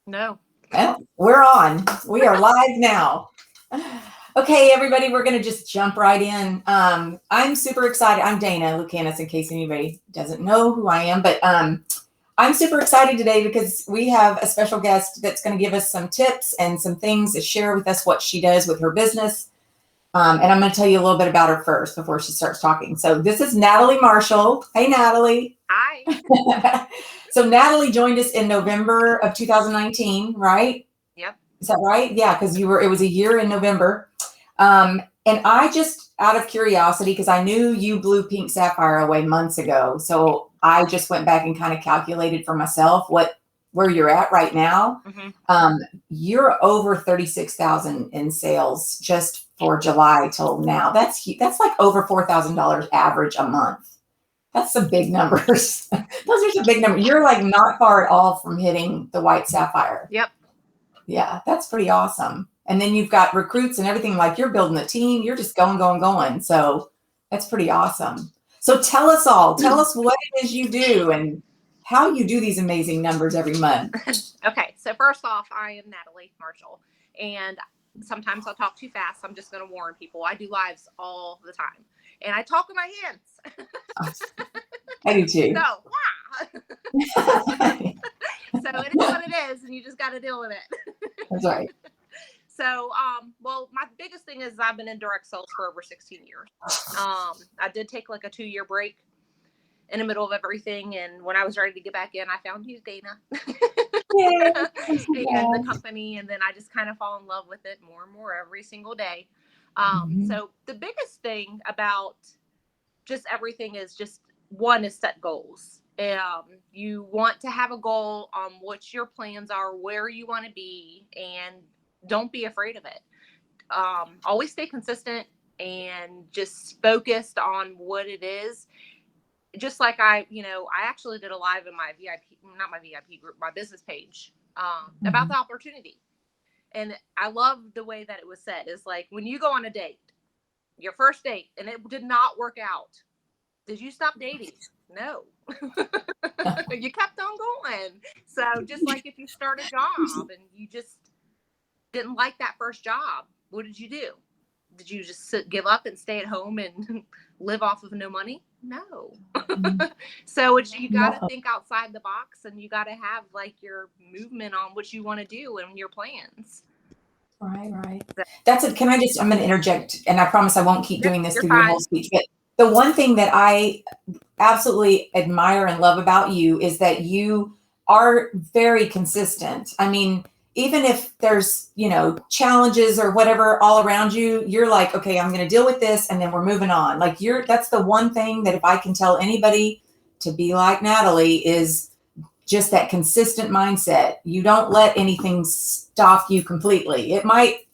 No. Well, we're on. We are live now. Okay, everybody, we're going to just jump right in. I'm super excited. I'm Dana Lucanis, in case anybody doesn't know who I am, but I'm super excited today because we have a special guest that's going to give us some tips and some things to share with us what she does with her business. And I'm going to tell you a little bit about her first before she starts talking. So this is Natalie Marshall. Hey, Natalie. Hi. So Natalie joined us in November of 2019, right? Yep. Is that right? Yeah, because it was a year in November. And I just, out of curiosity, because I knew you blew Pink Sapphire away months ago. So I just went back and kind of calculated for myself where you're at right now. Mm-hmm. You're over 36,000 in sales just for July till now. That's like over $4,000 average a month. That's some big numbers. Those are some big numbers. You're like not far at all from hitting the white sapphire. Yep. Yeah, that's pretty awesome. And then you've got recruits and everything, like you're building a team. You're just going. So that's pretty awesome. So tell us what it is you do and how you do these amazing numbers every month. Okay. So first off, I am Natalie Marshall, and sometimes I'll talk too fast. I'm just going to warn people. I do lives all the time, and I talk with my hands. I do too. So it is what it is, and you just got to deal with it. That's right. So, well, my biggest thing is I've been in direct sales for over 16 years. I did take like a 2-year break in the middle of everything, and when I was ready to get back in, I found you, Dana. And the company, and then I just kind of fall in love with it more and more every single day. So the biggest thing about just everything is just one is set goals. You want to have a goal on what your plans are, where you want to be, and don't be afraid of it. Always stay consistent and just focused on what it is. Just like I actually did a live in my not my VIP group, my business page, about the opportunity. And I love the way that it was said. It's like when you go on a date, your first date, and it did not work out. Did you stop dating? No. You kept on going. So just like if you start a job and you just didn't like that first job, what did you do? Did you just give up and stay at home and live off of no money? No. So you got to think outside the box, and you got to have like your movement on what you want to do and your plans. Right. I'm going to interject, and I promise I won't keep doing this through your whole speech, but the one thing that I absolutely admire and love about you is that you are very consistent. I mean, even if there's, challenges or whatever all around you, you're like, okay, I'm going to deal with this, and then we're moving on. Like that's the one thing that if I can tell anybody to be like Natalie is just that consistent mindset. You don't let anything stop you completely. It might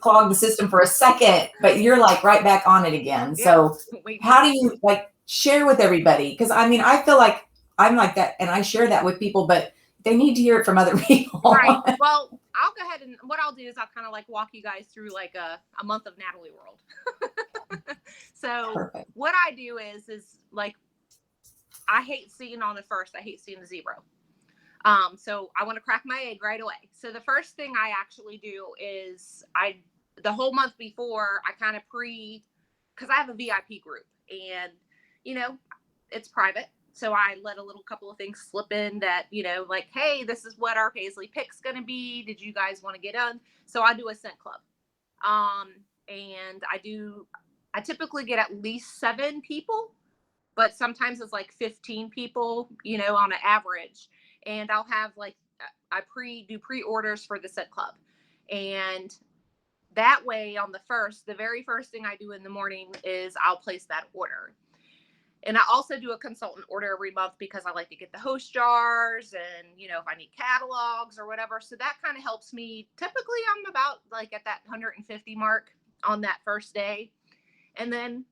clog the system for a second, but you're like right back on it again. Yeah. So how do you share with everybody? Because I mean, I feel like I'm like that, and I share that with people, but they need to hear it from other people. Right. Well, I'll go ahead, and what I'll do is I'll kind of walk you guys through a month of Natalie world. So perfect. What I do is I hate seeing on the first. I hate seeing the zero. So I want to crack my egg right away. So the first thing I actually do is the whole month before, I kind of because I have a VIP group, and, it's private. So I let a little couple of things slip in that, hey, this is what our Paisley pick's going to be. Did you guys want to get on? So I do a scent club. And I typically get at least 7 people, but sometimes it's 15 people, on an average. And I'll have I do pre-orders for the scent club. And that way on the very first thing I do in the morning is I'll place that order. And I also do a consultant order every month because I like to get the host jars and, if I need catalogs or whatever. So that kind of helps me. Typically, I'm about at that 150 mark on that first day. And then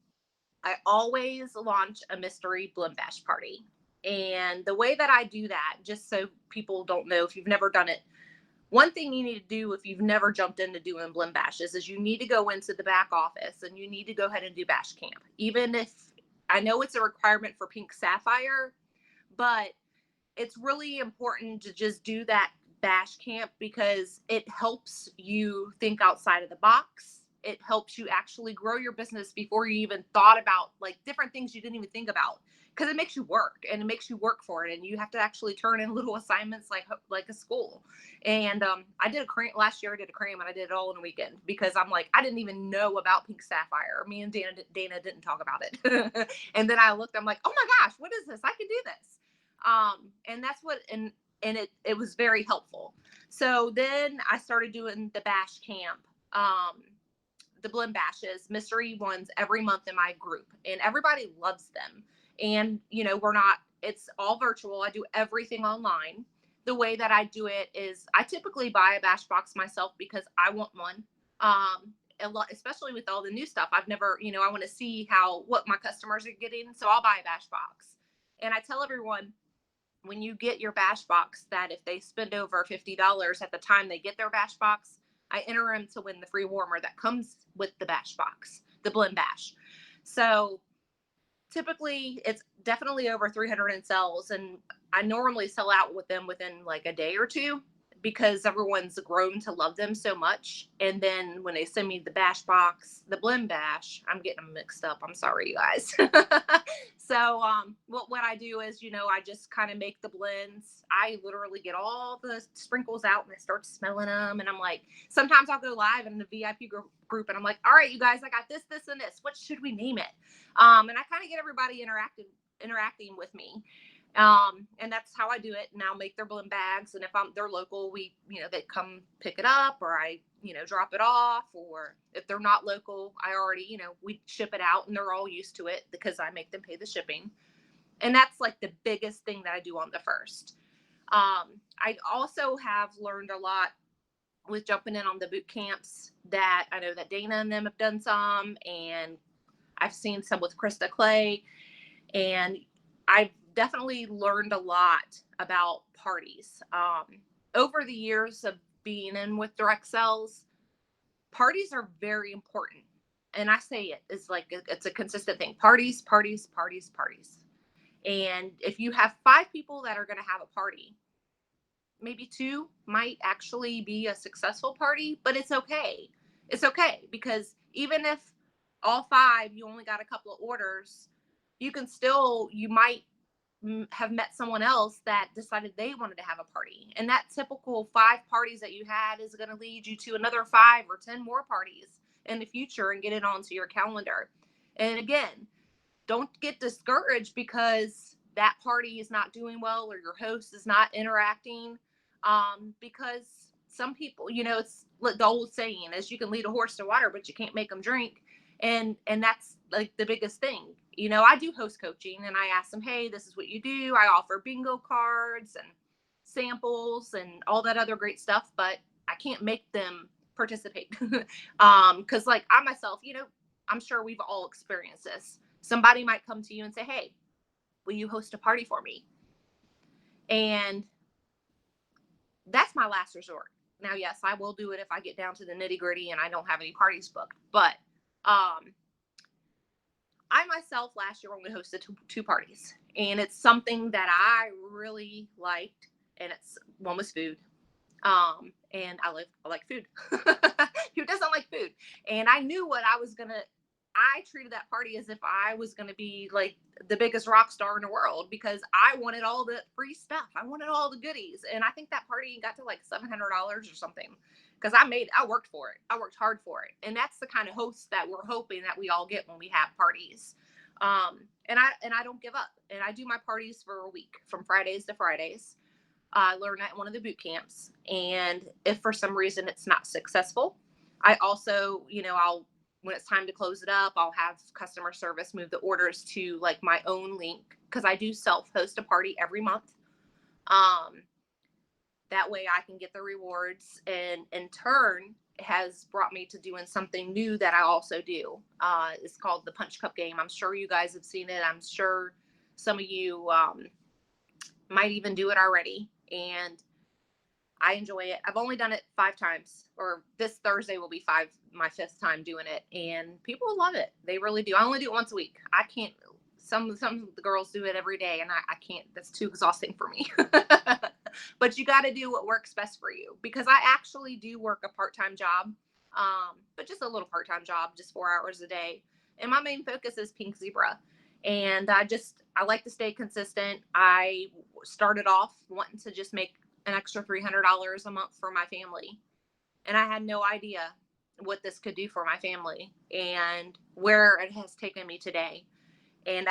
I always launch a mystery Blim Bash party. And the way that I do that, just so people don't know, if you've never done it, one thing you need to do if you've never jumped into doing Blim Bashes is you need to go into the back office and you need to go ahead and do Bash Camp. Even if I know it's a requirement for Pink Sapphire, but it's really important to just do that bash camp because it helps you think outside of the box. It helps you actually grow your business before you even thought about like different things you didn't even think about, because it makes you work and it makes you work for it, and you have to actually turn in little assignments like a school. And I did a cram last year. I did a cram and I did it all in a weekend because I'm like, I didn't even know about pink sapphire. Me and Dana didn't talk about it. And then I looked, I'm like, oh my gosh, what is this? I can do this. And that's what, and it was very helpful. So then I started doing the bash camp, the blend bashes, mystery ones every month in my group, and everybody loves them. And, you know, it's all virtual. I do everything online. The way that I do it is I typically buy a bash box myself because I want one. A lot, especially with all the new stuff. I've never, you know, I want to see what my customers are getting. So I'll buy a bash box. And I tell everyone, when you get your bash box, that if they spend over $50 at the time they get their bash box, I enter them to win the free warmer that comes with the bash box, the blend bash. So typically it's definitely over 300 in sales, and I normally sell out with them within like a day or two because everyone's grown to love them so much. And then when they send me the bash box, the blend bash, I'm getting them mixed up. I'm sorry, you guys. So what I do is, you know, I just kind of make the blends. I literally get all the sprinkles out and I start smelling them. And I'm like, sometimes I'll go live in the VIP group and I'm like, all right, you guys, I got this, this, and this. What should we name it? And I kind of get everybody interacting with me. And that's how I do it. And I'll make their blend bags. And if they're local, they come pick it up, or I, drop it off. Or if they're not local, I already, we ship it out, and they're all used to it because I make them pay the shipping. And that's like the biggest thing that I do on the first. I also have learned a lot with jumping in on the boot camps that I know that Dana and them have done some, and I've seen some with Krista Clay, and I've definitely learned a lot about parties. Over the years of being in with direct sales, parties are very important. And I say it's like, it's a consistent thing. Parties, parties, parties, parties. And if you have 5 people that are going to have a party, maybe 2 might actually be a successful party, but it's okay. It's okay, because even if all 5, you only got a couple of orders, you might have met someone else that decided they wanted to have a party. And that typical 5 parties that you had is going to lead you to another 5 or 10 more parties in the future and get it onto your calendar. And again, don't get discouraged because that party is not doing well or your host is not interacting. Because some people, it's the old saying is you can lead a horse to water, but you can't make them drink. And that's like the biggest thing. I do host coaching, and I ask them, hey, this is what you do. I offer bingo cards and samples and all that other great stuff, but I can't make them participate. Cause like I myself, I'm sure we've all experienced this. Somebody might come to you and say, hey, will you host a party for me? And that's my last resort. Now, yes, I will do it if I get down to the nitty gritty and I don't have any parties booked, but, I myself last year only hosted 2 parties, and it's something that I really liked, and one was food. And I like food. Who doesn't like food? And I knew I treated that party as if I was going to be like the biggest rock star in the world, because I wanted all the free stuff. I wanted all the goodies. And I think that party got to like $700 or something, because I worked for it. I worked hard for it. And that's the kind of host that we're hoping that we all get when we have parties. And I don't give up, and I do my parties for a week from Fridays to Fridays. I learned at one of the boot camps. And if for some reason it's not successful, I also, when it's time to close it up, I'll have customer service move the orders to like my own link, because I do self-host a party every month. That way I can get the rewards, and in turn has brought me to doing something new that I also do. It's called the Punch Cup game. I'm sure you guys have seen it. I'm sure some of you might even do it already. And I enjoy it. I've only done it 5 times, or this Thursday will be my 5th time doing it. And people love it. They really do. I only do it once a week. I can't, some of the girls do it every day, and I can't, that's too exhausting for me. But you got to do what works best for you, because I actually do work a part-time job, but just a little part-time job, just 4 hours a day. And my main focus is Pink Zebra. And I like to stay consistent. I started off wanting to just make an extra $300 a month for my family. And I had no idea what this could do for my family and where it has taken me today. And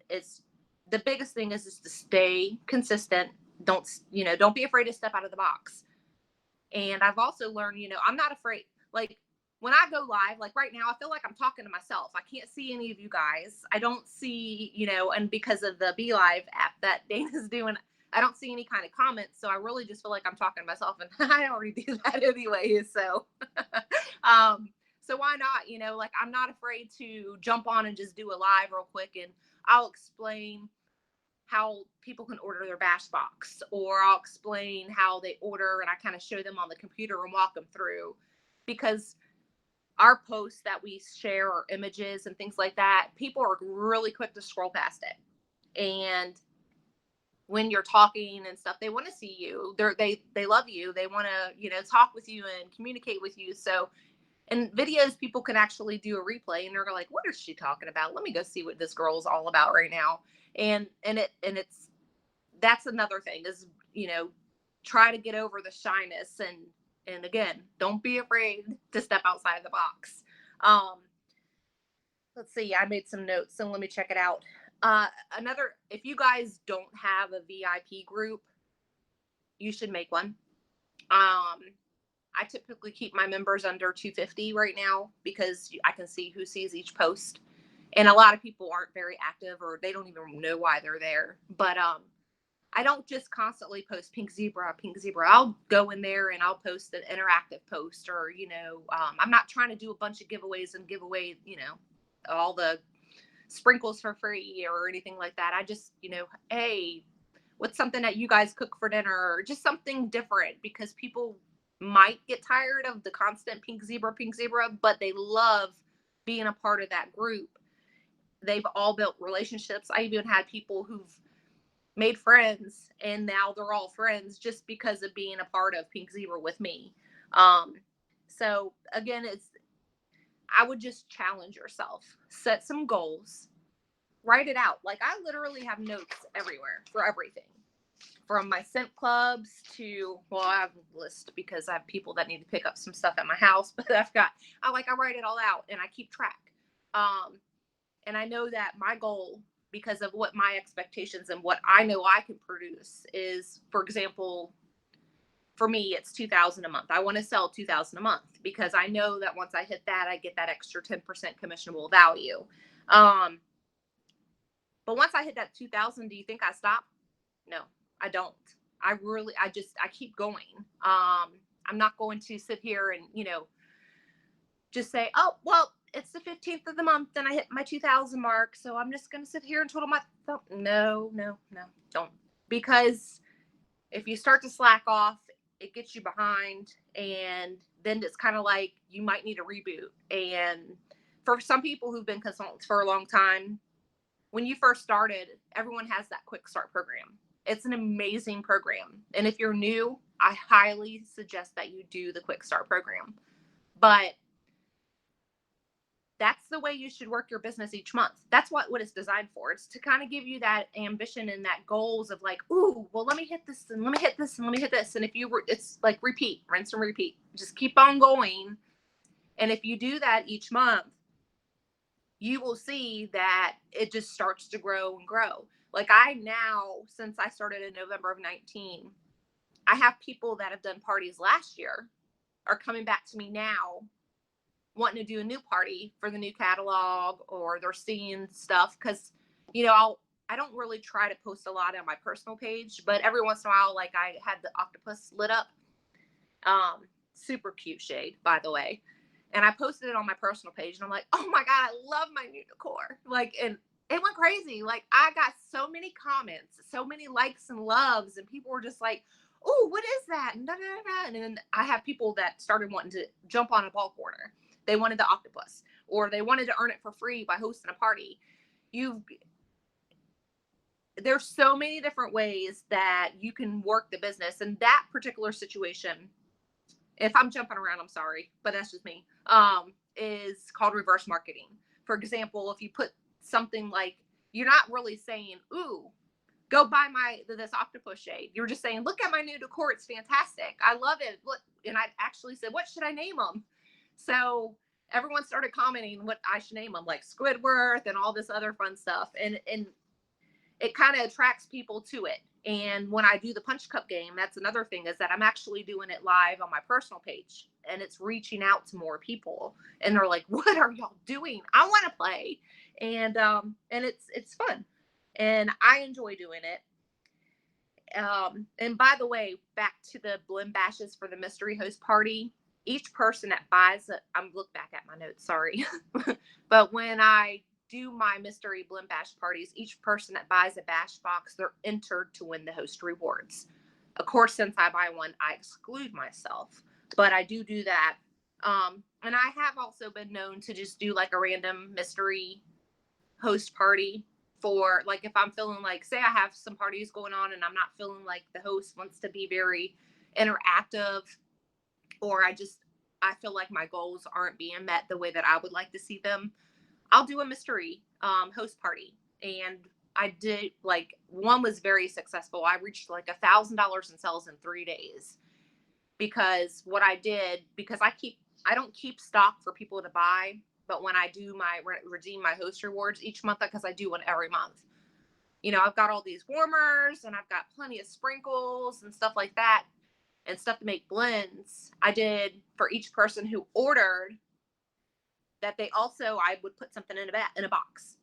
it's the biggest thing is just to stay consistent. Don't be afraid to step out of the box. And I've also learned, I'm not afraid. Like when I go live, like right now, I feel like I'm talking to myself. I can't see any of you guys. I don't see, and because of the Be Live app that Dana's doing, I don't see any kind of comments. So I really just feel like I'm talking to myself, and I already do that anyway. So, so why not, like I'm not afraid to jump on and just do a live real quick, and I'll explain how people can order their bash box, or I'll explain how they order, and I kind of show them on the computer and walk them through, because our posts that we share or images and things like that, people are really quick to scroll past it. And when you're talking and stuff, they want to see you. They love you. They want to, talk with you and communicate with you. So in videos, people can actually do a replay and they're like, what is she talking about? Let me go see what this girl's all about right now. And that's another thing is, try to get over the shyness, and again, don't be afraid to step outside the box. Let's see, I made some notes, so let me check it out. If you guys don't have a VIP group, you should make one. I typically keep my members under 250 right now, because I can see who sees each post. And a lot of people aren't very active, or they don't even know why they're there. But I don't just constantly post Pink Zebra. I'll go in there and I'll post an interactive post, or, I'm not trying to do a bunch of giveaways and give away, all the sprinkles for free or anything like that. I just, hey, what's something that you guys cook for dinner, or just something different, because people might get tired of the constant Pink Zebra, but they love being a part of that group. They've all built relationships. I even had people who've made friends, and now they're all friends just because of being a part of Pink Zebra with me. So again, I would just challenge yourself, set some goals, write it out. Like I literally have notes everywhere for everything, from my scent clubs to, I have a list because I have people that need to pick up some stuff at my house, but I write it all out and I keep track. And I know that my goal, because of what my expectations and what I know I can produce, is, for example, for me, it's $2,000 a month. I want to sell $2,000 a month, because I know that once I hit that, I get that extra 10% commissionable value. But once I hit that 2,000, do you think I stop? No, I don't. I keep going. I'm not going to sit here and, just say, oh, well, it's the 15th of the month and I hit my 2,000 mark, so I'm just going to sit here and twiddle my thumb. No, don't. Because if you start to slack off, it gets you behind, and then it's kind of like you might need a reboot. And for some people who've been consultants for a long time, when you first started, everyone has that quick start program. It's an amazing program. And if you're new, I highly suggest that you do the quick start program. But that's the way you should work your business each month. That's what it's designed for. It's to kind of give you that ambition and that goals of like, ooh, well, let me hit this and let me hit this and let me hit this. And it's like repeat, rinse and repeat. Just keep on going. And if you do that each month, you will see that it just starts to grow and grow. Like since I started in November of 19, I have people that have done parties last year are coming back to me now wanting to do a new party for the new catalog, or they're seeing stuff. Cause I don't really try to post a lot on my personal page, but every once in a while, like I had the octopus lit up, super cute shade, by the way. And I posted it on my personal page, and I'm like, oh my God, I love my new decor. Like, and it went crazy. Like I got so many comments, so many likes and loves, and people were just like, oh, what is that? And then I have people that started wanting to jump on a bulk order. They wanted the octopus, or they wanted to earn it for free by hosting a party. there's so many different ways that you can work the business. And that particular situation, if I'm jumping around, I'm sorry, but that's just me, is called reverse marketing. For example, if you put something like, you're not really saying, ooh, go buy this octopus shade. You're just saying, look at my new decor. It's fantastic. I love it. Look. And I actually said, what should I name them? So everyone started commenting what I should name them, like Squidward and all this other fun stuff. And it kind of attracts people to it. And when I do the punch cup game, that's another thing, is that I'm actually doing it live on my personal page, and it's reaching out to more people, and they're like, what are y'all doing? I want to play. And it's fun, and I enjoy doing it. And by the way, back to the blend bashes for the mystery host party, each person that buys it, I'm look back at my notes, sorry. But when I do my mystery blend bash parties, each person that buys a bash box, they're entered to win the host rewards. Of course, since I buy one, I exclude myself, but I do that. And I have also been known to just do like a random mystery host party for, like, if I'm feeling like, say I have some parties going on and I'm not feeling like the host wants to be very interactive, or I feel like my goals aren't being met the way that I would like to see them, I'll do a mystery host party. And I did, like, one was very successful. I reached like $1,000 in sales in 3 days, because what I did, because I don't keep stock for people to buy, but when I do redeem my host rewards each month, because I do one every month, I've got all these warmers and I've got plenty of sprinkles and stuff like that, and stuff to make blends. I did for each person who ordered that, I would put something in a box,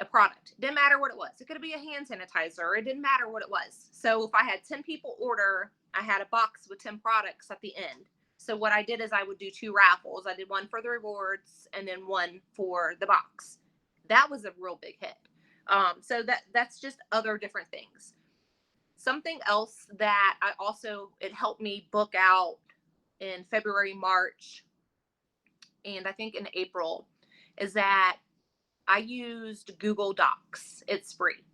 a product. It didn't matter what it was. It could be a hand sanitizer. It didn't matter what it was. So if I had 10 people order, I had a box with 10 products at the end. So what I did is I would do 2 raffles. I did one for the rewards and then one for the box. That was a real big hit. So that's just other different things. Something else that it helped me book out in February, March, and I think in April, is that I used Google Docs. It's free.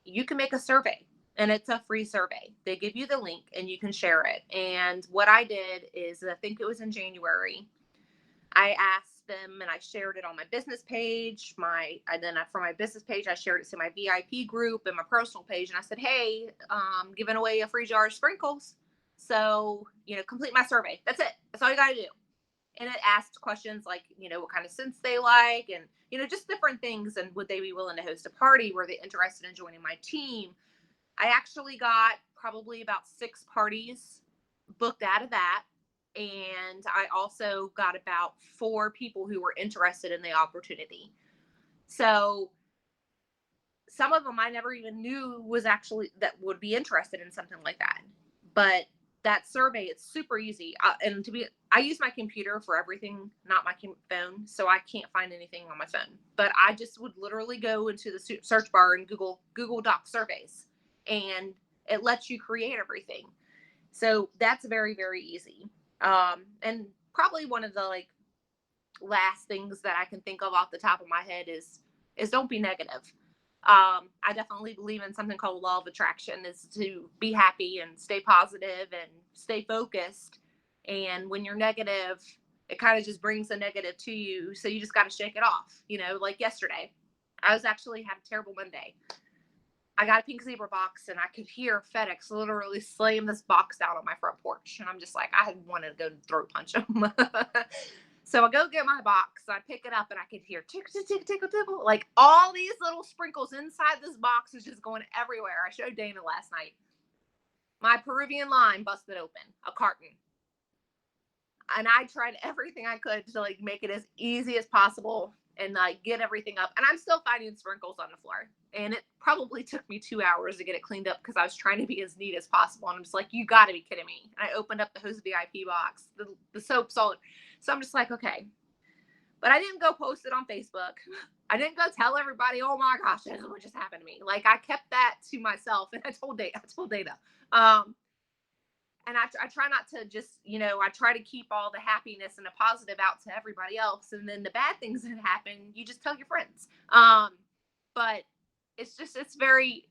You can make a survey, and it's a free survey. They give you the link and you can share it. And what I did is, I think it was in January, I asked them and I shared it on my business page. For my business page, I shared it to my VIP group and my personal page. And I said, hey, giving away a free jar of sprinkles. So, complete my survey. That's it. That's all you got to do. And it asked questions like, what kind of scents they like, and, just different things. And would they be willing to host a party? Were they interested in joining my team? I actually got probably about 6 parties booked out of that. And I also got about 4 people who were interested in the opportunity. So some of them I never even knew that would be interested in something like that. But that survey, it's super easy. I use my computer for everything, not my phone. So I can't find anything on my phone, but I just would literally go into the search bar and Google Doc surveys, and it lets you create everything. So that's very, very easy. And probably one of the last things that I can think of off the top of my head is don't be negative. I definitely believe in something called law of attraction, is to be happy and stay positive and stay focused. And when you're negative, it kind of just brings the negative to you. So you just got to shake it off. Like yesterday, I had a terrible Monday. I got a pink zebra box, and I could hear FedEx literally slam this box out on my front porch. And I'm just like, I had wanted to go throat punch them. So I go get my box, I pick it up, and I could hear tickle, tickle, tickle, tickle. Like all these little sprinkles inside this box is just going everywhere. I showed Dana last night. My Peruvian lime busted open, a carton. And I tried everything I could to make it as easy as possible and get everything up. And I'm still finding sprinkles on the floor. And it probably took me 2 hours to get it cleaned up, because I was trying to be as neat as possible. And I'm just like, you got to be kidding me. And I opened up the host VIP box, the soap's all. So I'm just like, okay. But I didn't go post it on Facebook. I didn't go tell everybody, oh my gosh, this is what just happened to me. I kept that to myself, and I told Dana. And I try not to just, I try to keep all the happiness and the positive out to everybody else. And then the bad things that happen, you just tell your friends. But it's very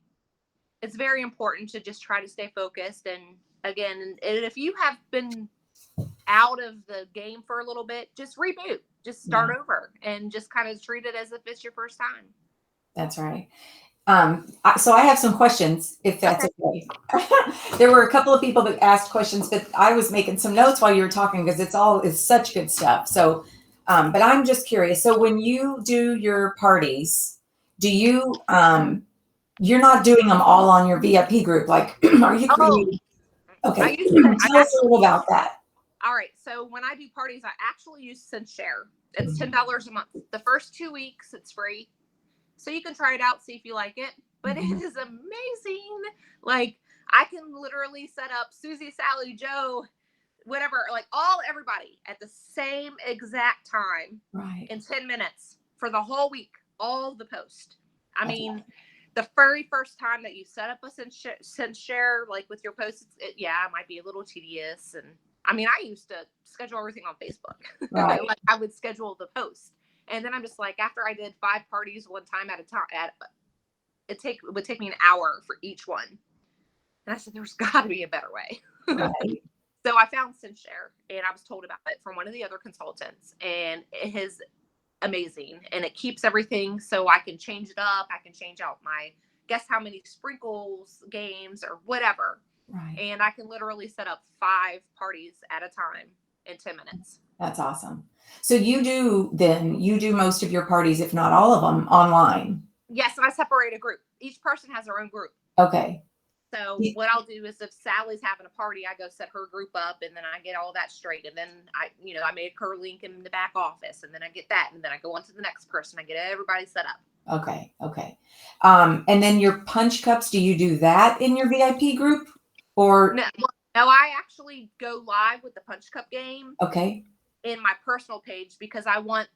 important to just try to stay focused. And again, and if you have been out of the game for a little bit, just reboot, just start over and just kind of treat it as if it's your first time. That's right. So I have some questions, if that's okay. There were a couple of people that asked questions, but I was making some notes while you were talking because it's such good stuff. So, but I'm just curious. So when you do your parties, do you, you're not doing them all on your VIP group? Like, are you creating? Okay. Tell us a little about that. All right. So when I do parties, I actually use SendShare. It's $10 a month. The first 2 weeks, it's free. So you can try it out, see if you like it. But it is amazing. Like, I can literally set up Susie, Sally, Joe, whatever, like everybody at the same exact time in 10 minutes for the whole week, all the posts. I mean, the very first time that you set up a SendShare, like with your posts, it might be a little tedious. And I mean, I used to schedule everything on Facebook. Like, I would schedule the post. And then I'm just like, after I did 5 parties one time at a time, it would take me an hour for each one. And I said, there's got to be a better way. So I found SendShare, and I was told about it from one of the other consultants, and it is amazing. And it keeps everything so I can change it up. I can change out my guess how many sprinkles games or whatever. And I can literally set up 5 parties at a time in 10 minutes. That's awesome. So you do most of your parties, if not all of them, online. Yes, and I separate a group. Each person has their own group. Okay. So what I'll do is if Sally's having a party, I go set her group up, and then I get all that straight. And then I make her link in the back office, and then I get that. And then I go on to the next person. I get everybody set up. Okay. And then your punch cups, do you do that in your VIP group? Or no, I actually go live with the punch cup game. Okay. In my personal page, because I want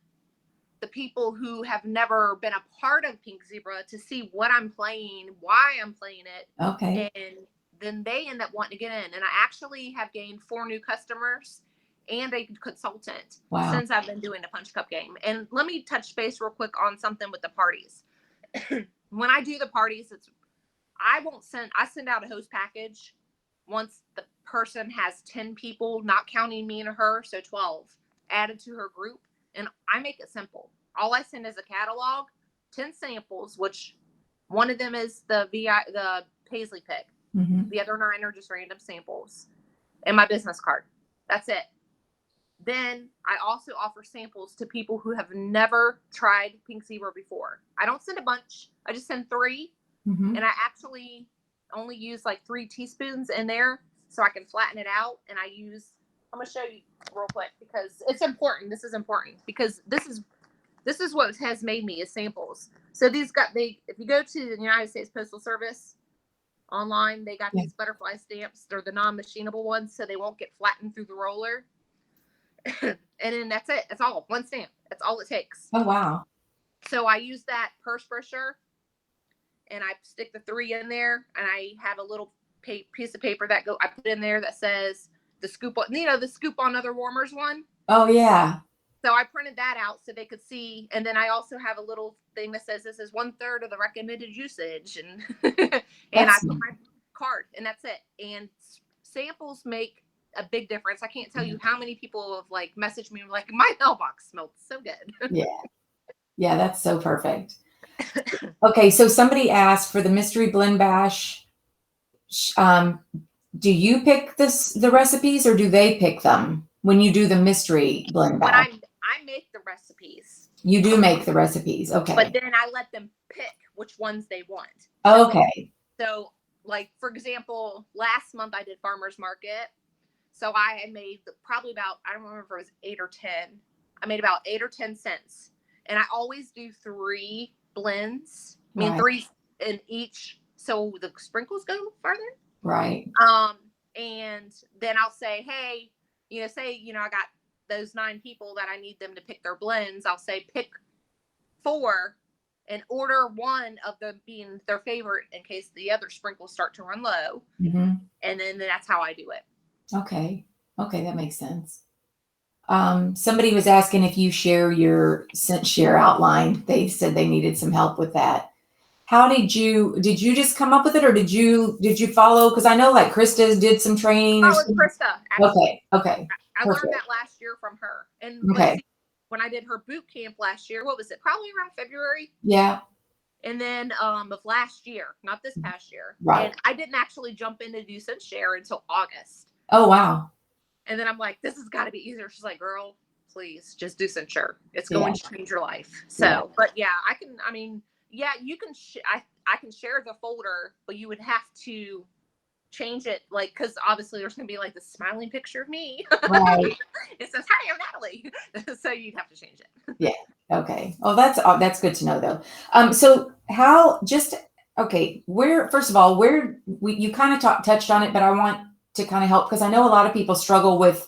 the people who have never been a part of Pink Zebra to see what I'm playing, why I'm playing it. Okay. And then they end up wanting to get in. And I actually have gained 4 new customers and a consultant since I've been doing the punch cup game. And let me touch base real quick on something with the parties. When I do the parties, I send out a host package once the person has 10 people, not counting me and her, so 12 added to her group. And I make it simple. All I send is a catalog, 10 samples, which one of them is the Paisley pick. The other 9 are just random samples, and my business card. That's it. Then I also offer samples to people who have never tried Pink Zebra before. I don't send a bunch. I just send 3. And I actually only use like 3 teaspoons in there so I can flatten it out. And I'm going to show you real quick because it's important. This is important because this is what has made me is samples. So if you go to the United States Postal Service online, they got these butterfly stamps. They're the non-machinable ones, so they won't get flattened through the roller. And then that's it. That's all. 1 stamp. That's all it takes. Oh, wow. So I use that purse brusher, and I stick the 3 in there, and I have a little piece of paper I put in there that says the scoop on, the scoop on other warmers one. Oh, yeah. So I printed that out so they could see. And then I also have a little thing that says this is 1/3 of the recommended usage. And and I put my card, and that's it. And samples make a big difference. I can't tell you how many people have like messaged me like my mailbox smelled so good. Yeah, that's so perfect. Okay, so somebody asked for the mystery blend bash. Do you pick the recipes, or do they pick them when you do the mystery blend bash? I make the recipes. You do make the recipes, okay. But then I let them pick which ones they want. Okay. So, like, for example, last month I did farmer's market. So I had made probably about, I don't remember if it was 8 or 10. I made about 8 or 10 cents. And I always do 3 blends. I mean, 3 in each. So the sprinkles go further. Right. And then I'll say, hey, I got those 9 people that I need them to pick their blends. I'll say pick 4 and order one of them being their favorite in case the other sprinkles start to run low. And then that's how I do it. Okay, that makes sense. Somebody was asking if you share your SendShare outline. They said they needed some help with that. how did you just come up with it, or did you follow? Because I know like Krista did some training. Oh, it's Krista. Actually. Okay. I learned that last year from her. And okay. When I did her boot camp last year, what was it? Probably around February. Yeah. And then of last year, not this past year. Right. And I didn't actually jump in to do SendShare until August. Oh, wow. And then I'm like, this has got to be easier. She's like, girl, please just do SendShare. It's going to change your life. So, but yeah, I can, I mean, yeah, you can, I can share the folder, but you would have to change it, like, because obviously there's gonna be like this smiling picture of me. Right. It says, hi, I'm Natalie. So you'd have to change it. Yeah. Okay. Oh, that's good to know though. So how okay, where, first of all, where you kind of touched on it, but I want to kind of help, because I know a lot of people struggle with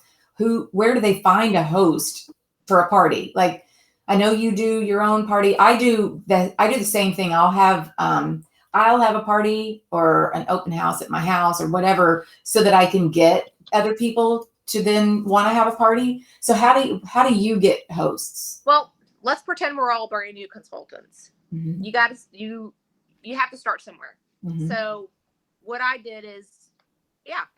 where do they find a host for a party? Like, I know you do your own party. I do the same thing. I'll have a party or an open house at my house or whatever, so that I can get other people to then want to have a party. So how do you get hosts? Well, let's pretend we're all brand new consultants. Mm-hmm. You have to start somewhere. Mm-hmm. So what I did is,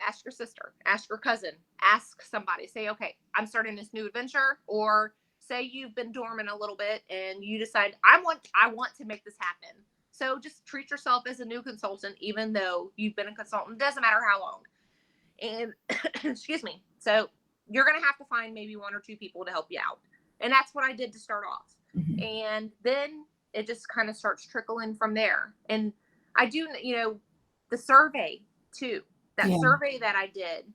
ask your sister, ask your cousin, ask somebody, say, okay, I'm starting this new adventure, or say you've been dormant a little bit and you decide I want to make this happen. So just treat yourself as a new consultant, even though you've been a consultant. It doesn't matter how long. And excuse me. So you're going to have to find maybe one or two people to help you out. And that's what I did to start off. Mm-hmm. And then it just kind of starts trickling from there. And I do, the survey too, that survey that I did,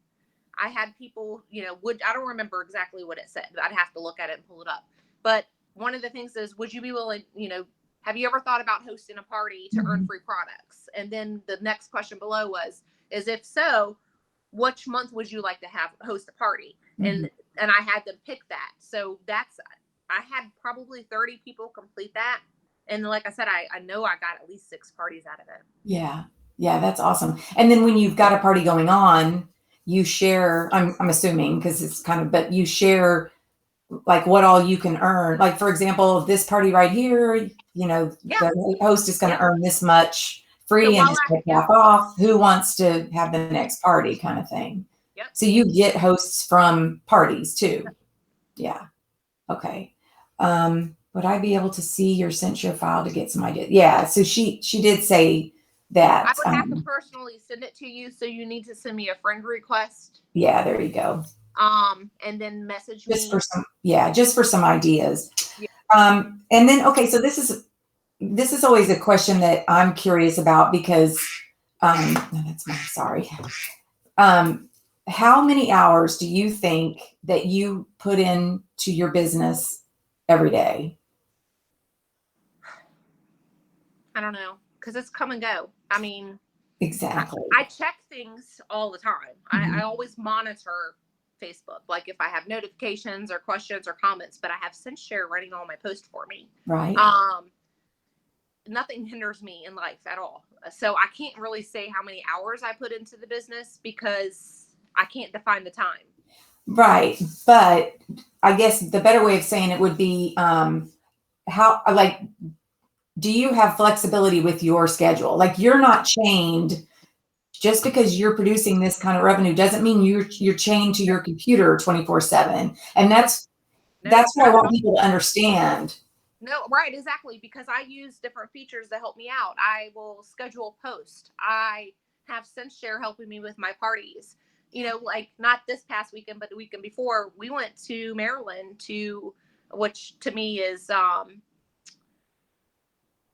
I had people, I don't remember exactly what it said. I'd have to look at it and pull it up. But one of the things is, would you be willing, have you ever thought about hosting a party to earn free products? And then the next question below is if so, which month would you like to host a party? Mm-hmm. And I had them pick that. So I had probably 30 people complete that. And like I said, I know I got at least 6 parties out of it. Yeah. Yeah, that's awesome. And then when you've got a party going on, you share, I'm assuming, because it's but you share like what all you can earn. Like, for example, this party right here, the host is going to earn this much free, so and just half off. Who wants to have the next party, kind of thing. Yep. So you get hosts from parties too. Yeah. Okay. Would I be able to see your SendShare file to get some ideas? Yeah. So she did say that. I would have to personally send it to you. So you need to send me a friend request. Yeah, there you go. And then message just me. Just for some ideas. Yeah. And then, okay, so this is always a question that I'm curious about, because, sorry. How many hours do you think that you put into your business every day? I don't know, because it's come and go. I mean, exactly. I check things all the time. Mm-hmm. I always monitor Facebook, like if I have notifications or questions or comments, but I have SendShare writing all my posts for me. Right. Nothing hinders me in life at all. So I can't really say how many hours I put into the business, because I can't define the time. Right. But I guess the better way of saying it would be, do you have flexibility with your schedule? Like, you're not chained. Just because you're producing this kind of revenue doesn't mean you're chained to your computer 24/7. And that's what I want people to understand. No, right, exactly. Because I use different features to help me out. I will schedule posts. I have SendShare helping me with my parties. Like not this past weekend, but the weekend before, we went to Maryland, which to me is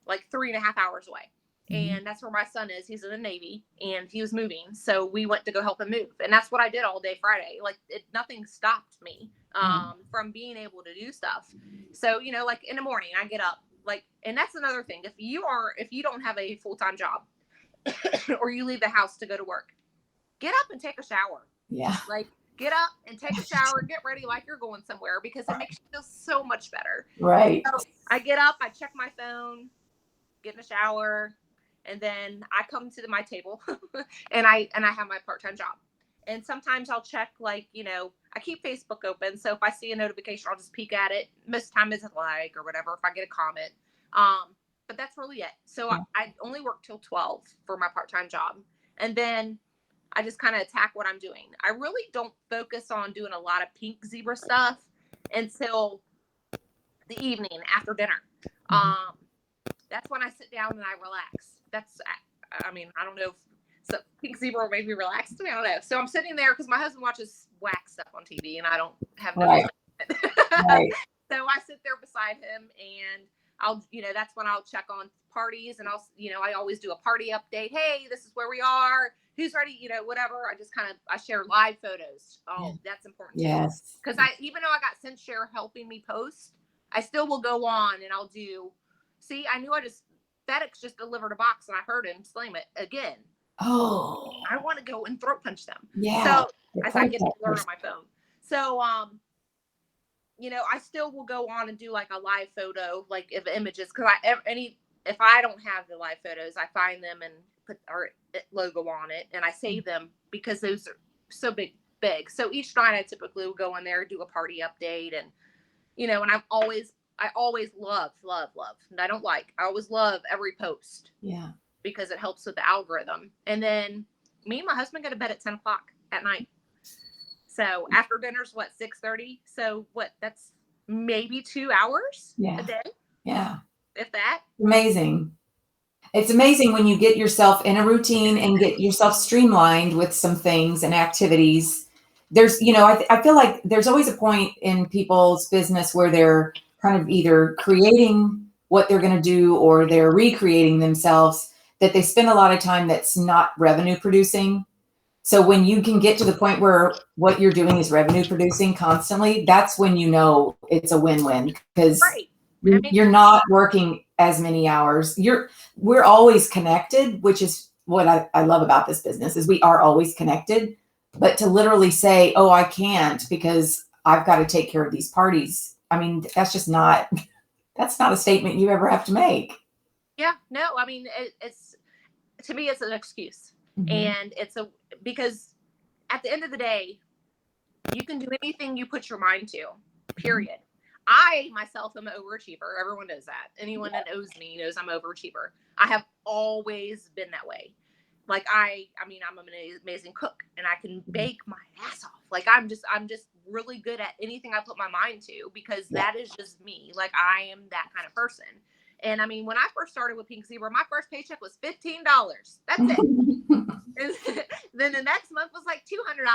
like 3.5 hours away. Mm-hmm. And that's where my son is. He's in the Navy and he was moving. So we went to go help him move. And that's what I did all day Friday. Like nothing stopped me from being able to do stuff. So, like in the morning I get up, and that's another thing. If you don't have a full-time job or you leave the house to go to work, get up and take a shower. Yeah. Like get up and take a shower, get ready like you're going somewhere, because it makes you feel so much better. Right. So I get up, I check my phone, get in the shower, and then I come to my table and I have my part-time job. And sometimes I'll check, I keep Facebook open. So if I see a notification, I'll just peek at it. Most time it's a like or whatever, if I get a comment. but that's really it. So I only work till 12 for my part-time job. And then I just kind of attack what I'm doing. I really don't focus on doing a lot of pink zebra stuff until the evening after dinner. That's when I sit down and I relax. I mean, I don't know if so pink zebra will make me relax. I don't know. So I'm sitting there because my husband watches whack stuff on TV and I don't have no right. Right. So I sit there beside him and I'll, that's when I'll check on parties and I always do a party update. Hey, this is where we are. Who's ready? Whatever. I share live photos. Oh, that's important too. Yes. Because even though I got SendShare helping me post, I still will go on and I'll do, I knew FedEx just delivered a box and I heard him slam it again. Oh. I want to go and throat punch them. Yeah. So I get to learn on my phone. So, I still will go on and do like a live photo, like of images. Cause if I don't have the live photos, I find them and put our logo on it and I save them because those are so big. So each night I typically will go in there, do a party update and, and I always love, and I always love every post. Yeah. Because it helps with the algorithm. And then me and my husband go to bed at 10 o'clock at night. So after dinner's 6:30. So that's maybe 2 hours a day. Yeah. If that. Amazing. It's amazing when you get yourself in a routine and get yourself streamlined with some things and activities. There's, I feel like there's always a point in people's business where they're kind of either creating what they're going to do or they're recreating themselves, that they spend a lot of time that's not revenue producing. So when you can get to the point where what you're doing is revenue producing constantly, that's when it's a win-win because you're not working as many hours. We're always connected, which is what I love about this business is we are always connected. But to literally say, oh, I can't because I've got to take care of these parties. I mean, that's not a statement you ever have to make. Yeah, no, I mean, to me, it's an excuse. And because at the end of the day, you can do anything you put your mind to, period. I myself am an overachiever. Everyone knows that. Anyone that knows me knows I'm an overachiever. I have always been that way. Like I'm an amazing cook and I can bake my ass off. Like I'm just really good at anything I put my mind to because that is just me. Like I am that kind of person. And I mean, when I first started with Pink Zebra, my first paycheck was $15. That's it. And then the next month was like $200.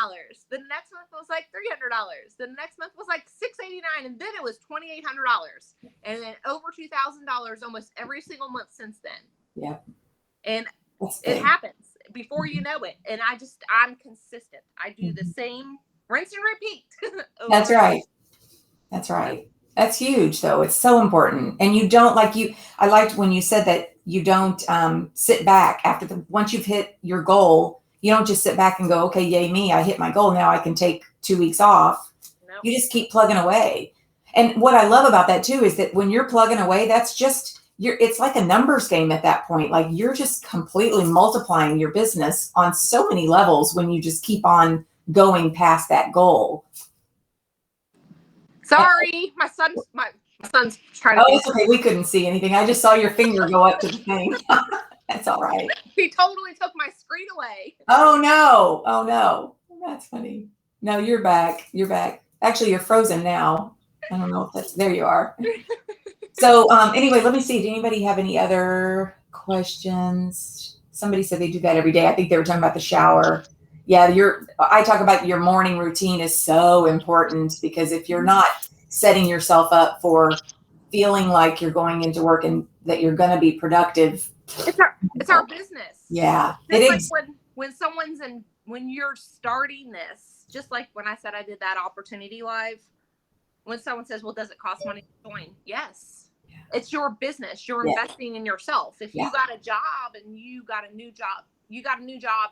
Then the next month was like $300. Then the next month was like $689. And then it was $2,800. And then over $2,000 almost every single month since then. Yeah. And it happens before you know it. And I'm consistent. I do the same rinse and repeat. That's right. That's right. That's huge though. It's so important. And you don't I liked when you said that you don't sit back once you've hit your goal, you don't just sit back and go, okay, yay me, I hit my goal. Now I can take 2 weeks off. Nope. You just keep plugging away. And what I love about that too, is that when you're plugging away, that's just, it's like a numbers game at that point. Like you're just completely multiplying your business on so many levels when you just keep on going past that goal. Sorry, my son's trying to. Oh, it's okay. We couldn't see anything. I just saw your finger go up to the thing. That's all right. He totally took my screen away. Oh no! Oh no! That's funny. No, you're back. You're back. Actually, you're frozen now. I don't know if there you are. So anyway, let me see. Did anybody have any other questions? Somebody said they do that every day. I think they were talking about the shower. Yeah, I talk about your morning routine is so important because if you're not setting yourself up for feeling like you're going into work and that you're going to be productive. It's our business. Yeah. It is. Like when you're starting this, just like when I said I did that opportunity live, when someone says, well, does it cost money to join? Yes. Yeah. It's your business. You're investing in yourself. If you got a job and you got a new job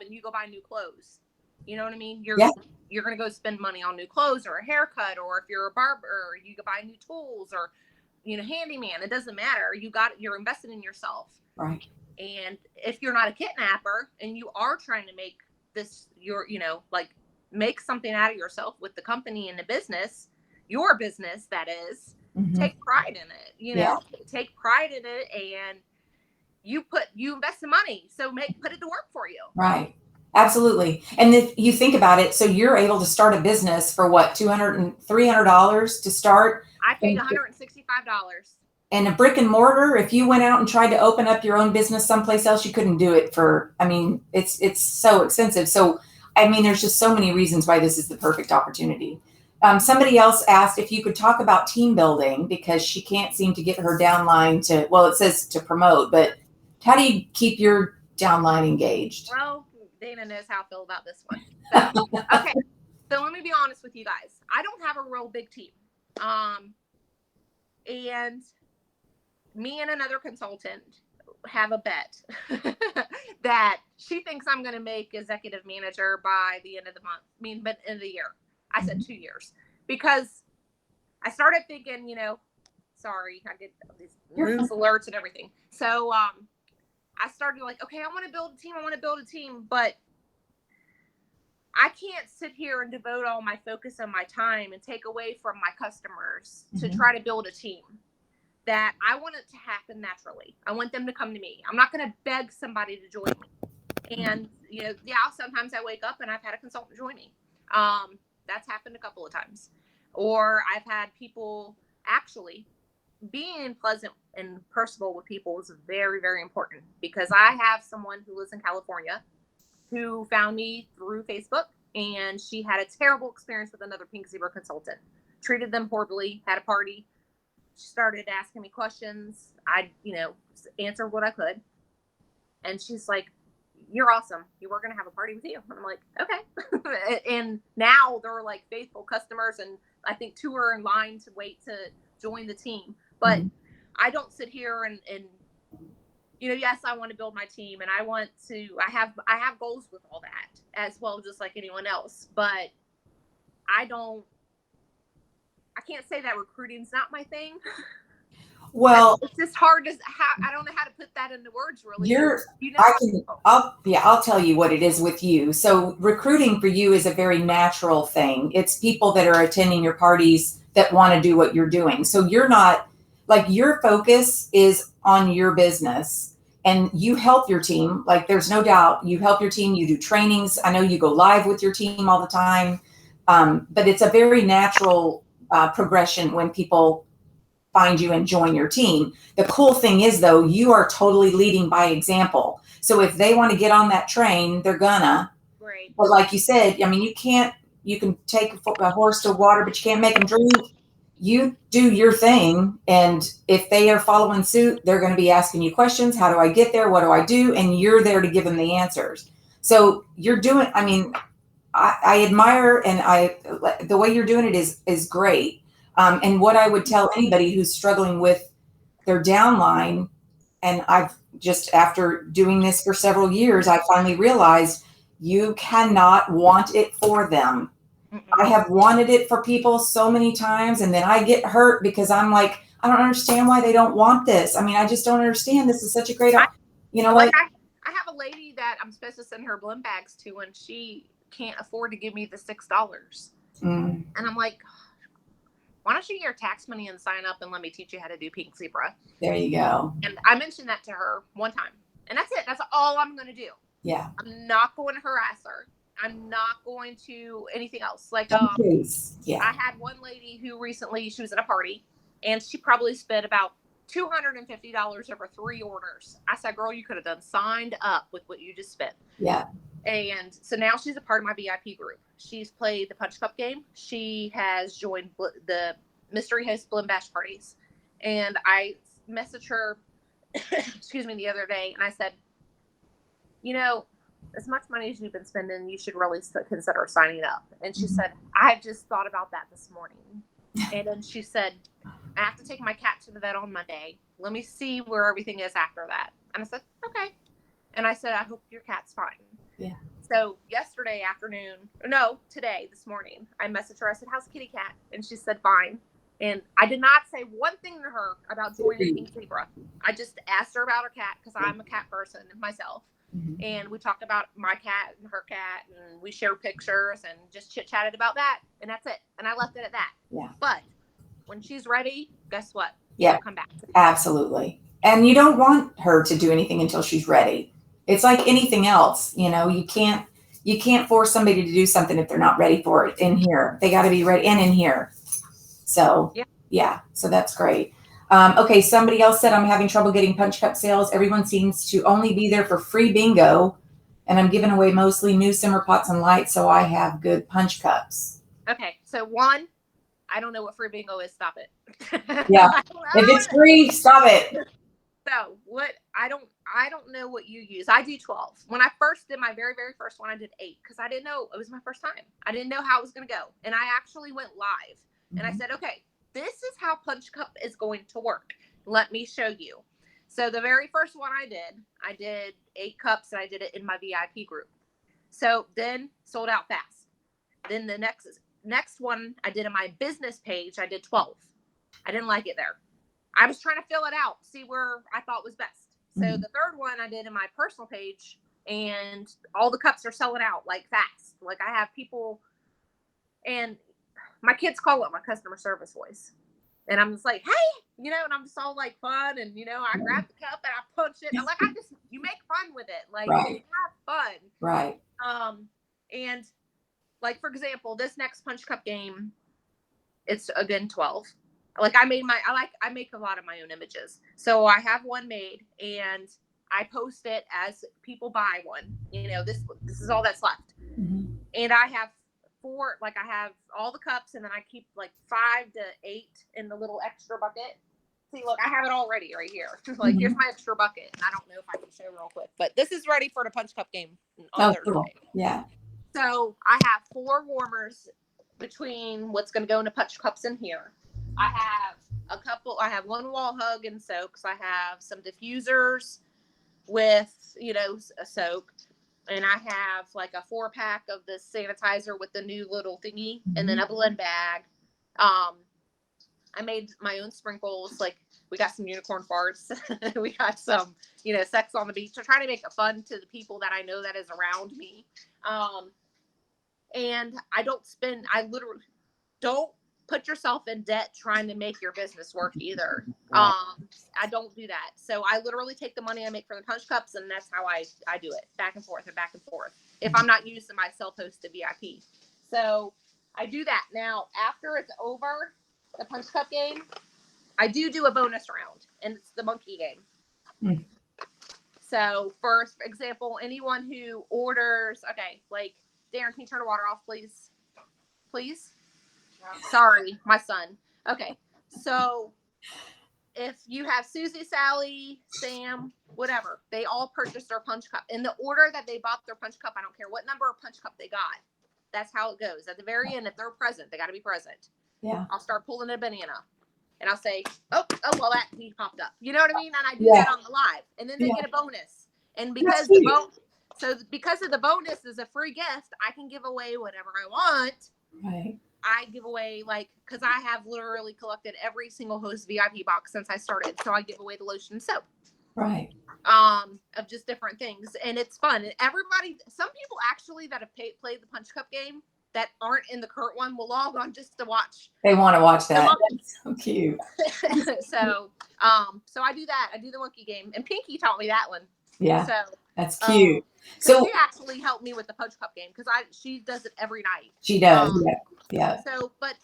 and you go buy new clothes, you know what I mean? You're going to go spend money on new clothes or a haircut, or if you're a barber, you go buy new tools or, handyman. It doesn't matter. You're invested in yourself. Right. And if you're not a kidnapper and you are trying to make this, make something out of yourself with the company and the business, your business, that is, take pride in it, take pride in it and you invest the money, so put it to work for you. Right. Absolutely. And if you think about it, so you're able to start a business for what, $200 and $300 to start? I paid $165. And a brick and mortar, if you went out and tried to open up your own business someplace else, you couldn't do it for, I mean, it's so expensive. So, I mean, there's just so many reasons why this is the perfect opportunity. Somebody else asked if you could talk about team building, because she can't seem to get her downline to, well, it says to promote, but how do you keep your downline engaged? Well, Dana knows how I feel about this one. So, okay. So let me be honest with you guys. I don't have a real big team. And me and another consultant have a bet that she thinks I'm going to make executive manager by the end of the month. I mean, but end of the year. I said 2 years, because I started thinking, you know, sorry, I get these news alerts and everything. So, I started like, okay, I want to build a team, but I can't sit here and devote all my focus and my time and take away from my customers to try to build a team. That I want it to happen naturally. I want them to come to me. I'm not going to beg somebody to join me. And, you know, yeah, sometimes I wake up and I've had a consultant join me. That's happened a couple of times. Or I've had people, actually, being pleasant and personable with people is very, very important, because I have someone who lives in California who found me through Facebook, and she had a terrible experience with another Pink Zebra consultant. Treated them horribly, had a party. She started asking me questions. I, you know, answered what I could. And she's like, you're awesome. We're going to have a party with you. And I'm like, okay. And now they're like faithful customers. And I think 2 are in line to wait to join the team. But I don't sit here and, you know, yes, I want to build my team, and I have goals with all that as well, just like anyone else. But I can't say that recruiting's not my thing. Well, it's just hard to, I don't know how to put that into words, really. I'll tell you what it is with you. So recruiting for you is a very natural thing. It's people that are attending your parties that want to do what you're doing. So you're not, like, your focus is on your business, and you help your team. Like, there's no doubt you help your team. You do trainings. I know you go live with your team all the time. But it's a very natural progression when people find you and join your team. The cool thing is, though, you are totally leading by example. So if they want to get on that train, they're gonna. Right. But like you said, I mean, you can take a horse to water, but you can't make them drink. You do your thing. And if they are following suit, they're going to be asking you questions. How do I get there? What do I do? And you're there to give them the answers. So you're doing, I mean, I admire, and the way you're doing it is great. And what I would tell anybody who's struggling with their downline, and I've just, after doing this for several years, I finally realized you cannot want it for them. I have wanted it for people so many times, and then I get hurt because I'm like, I don't understand why they don't want this. I mean, I just don't understand. This is such a great, you know, like I have a lady that I'm supposed to send her blend bags to, and she can't afford to give me the $6. And I'm like, why don't you get your tax money and sign up and let me teach you how to do Pink Zebra? There you go. And I mentioned that to her one time, and that's it. That's all I'm going to do. Yeah. I'm not going to harass her. I'm not going to anything else. Like, I had one lady who recently, she was at a party, and she probably spent about $250 over 3 orders. I said, girl, you could have done signed up with what you just spent. Yeah. And so now she's a part of my VIP group. She's played the Punch Cup game. She has joined the Mystery Host Blend Bash parties. And I messaged her, the other day, and I said, you know, as much money as you've been spending, you should really consider signing up. And she said, I just thought about that this morning. And then she said, I have to take my cat to the vet on Monday. Let me see where everything is after that. And I said, okay. And I said, I hope your cat's fine. Yeah. So this morning, I messaged her. I said, how's Kitty Cat? And she said, fine. And I did not say one thing to her about joining Pink Zebra. I just asked her about her cat, because I'm a cat person myself. And we talked about my cat and her cat, and we shared pictures and just chit-chatted about that. And that's it. And I left it at that. Yeah. But when she's ready, guess what? Yeah. Come back. Absolutely. And you don't want her to do anything until she's ready. It's like anything else, you can't force somebody to do something if they're not ready for it in here. They got to be ready and in here. So yeah, so that's great. Okay, somebody else said I'm having trouble getting punch cup sales. Everyone seems to only be there for free bingo, and I'm giving away mostly new simmer pots and lights, so I have good punch cups. Okay, so one, I don't know what free bingo is. Stop it. Yeah, if it's free, stop it. So what I don't know what you use. I do 12. When I first did my very first one, I did 8 because I didn't know, it was my first time. I didn't know how it was going to go, and I actually went live and I said, okay, this is how punch cup is going to work. Let me show you. So the very first one I did 8 cups, and I did it in my VIP group. So then sold out fast. Then the next one I did in my business page, I did 12. I didn't like it there. I was trying to fill it out, see where I thought was best. So the third one I did in my personal page, and all the cups are selling out like fast. Like I have people, and my kids call it my customer service voice. And I'm just like, hey, and I'm just all like fun. And, I grab the cup and I punch it. And like, you make fun with it. Like, you have fun. Right. And like, for example, this next punch cup game, it's again 12. Like I make a lot of my own images. So I have one made and I post it as people buy one. This is all that's left. And I have 4, like I have all the cups, and then I keep like 5 to 8 in the little extra bucket. See, look, I have it all ready right here. Like here's my extra bucket. And I don't know if I can show real quick, but this is ready for the punch cup game on Thursday. Cool. Yeah. So I have 4 warmers between what's going to go into punch cups in here. I have 1 wall hug and soaks. I have some diffusers with, a soak. And I have like a 4-pack of this sanitizer with the new little thingy, and then a blend bag. I made my own sprinkles. Like we got some unicorn farts. We got some, sex on the beach. I'm trying to make it fun to the people that I know that is around me. And I literally don't put yourself in debt trying to make your business work either. I don't do that. So I literally take the money I make from the punch cups, and that's how I do it, back and forth if I'm not using my self-hosted VIP. So I do that. Now, after it's over, the punch cup game, I do a bonus round, and it's the monkey game. So for example, anyone who orders, okay, like Darren, can you turn the water off, please? Please? Sorry, my son. Okay, so if you have Susie, Sally, Sam, whatever, they all purchased their punch cup. In the order that they bought their punch cup, I don't care what number of punch cup they got. That's how it goes. At the very end, if they're present, they got to be present. Yeah. I'll start pulling a banana. And I'll say, well, that he popped up. You know what I mean? And I do that on the live. And then they get a bonus. And because because of the bonus is a free gift, I can give away whatever I want. Right. I give away, because I have literally collected every single host VIP box since I started. So I give away the lotion and soap. Right. Of just different things. And it's fun. And some people actually that have played the punch cup game that aren't in the current one will log on just to watch. They want to watch that. That's so cute. So I do that. I do the monkey game. And Pinky taught me that one. Yeah. So that's cute. So she actually helped me with the punch cup game because she does it every night. She does. Yeah. So, but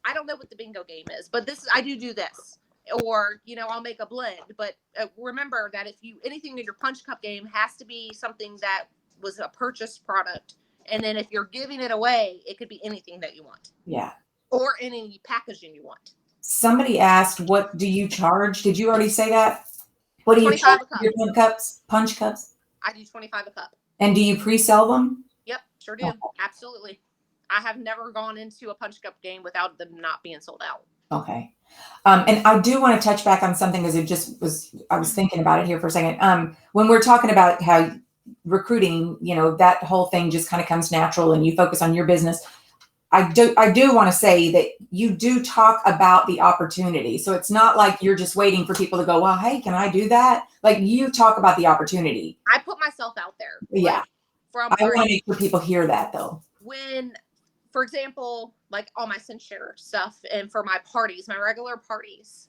I don't know what the bingo game is, but I do this. Or, I'll make a blend. But remember that anything in your punch cup game has to be something that was a purchased product. And then if you're giving it away, it could be anything that you want. Yeah. Or any packaging you want. Somebody asked, what do you charge? Did you already say that? What do you charge for your punch cups? I do $25 a cup. And do you pre-sell them? Yep, sure do. Okay. Absolutely. I have never gone into a punch cup game without them not being sold out. Okay. And I do want to touch back on something because I was thinking about it here for a second. When we're talking about how recruiting, that whole thing just kind of comes natural and you focus on your business. I do want to say that you do talk about the opportunity. So it's not like you're just waiting for people to go, well, hey, can I do that? Like you talk about the opportunity. I put myself out there. Yeah. I want to make sure people hear that though. When, for example, like all my Sincere stuff and for my parties, my regular parties,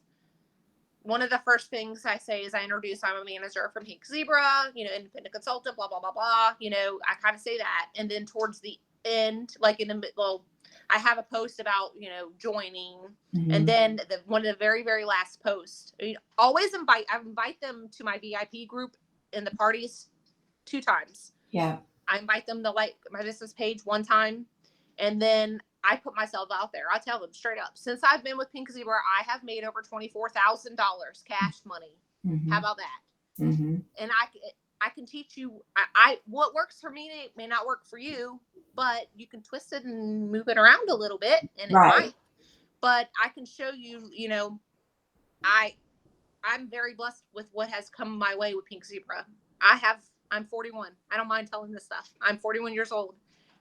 one of the first things I say is I introduce, I'm a manager from Pink Zebra, independent consultant, blah, blah, blah, blah. I kind of say that. And then towards the end, like in the middle, I have a post about, joining. Mm-hmm. And then one of the very, very last posts, I invite them to my VIP group in the parties 2 times. Yeah. I invite them to like my business page 1 time. And then I put myself out there. I tell them straight up, since I've been with Pink Zebra, I have made over $24,000 cash money. Mm-hmm. How about that? Mm-hmm. And I can teach you, what works for me may not work for you, but you can twist it and move it around a little bit, and it might. But I can show you, I'm very blessed with what has come my way with Pink Zebra. I'm 41. I don't mind telling this stuff. I'm 41 years old,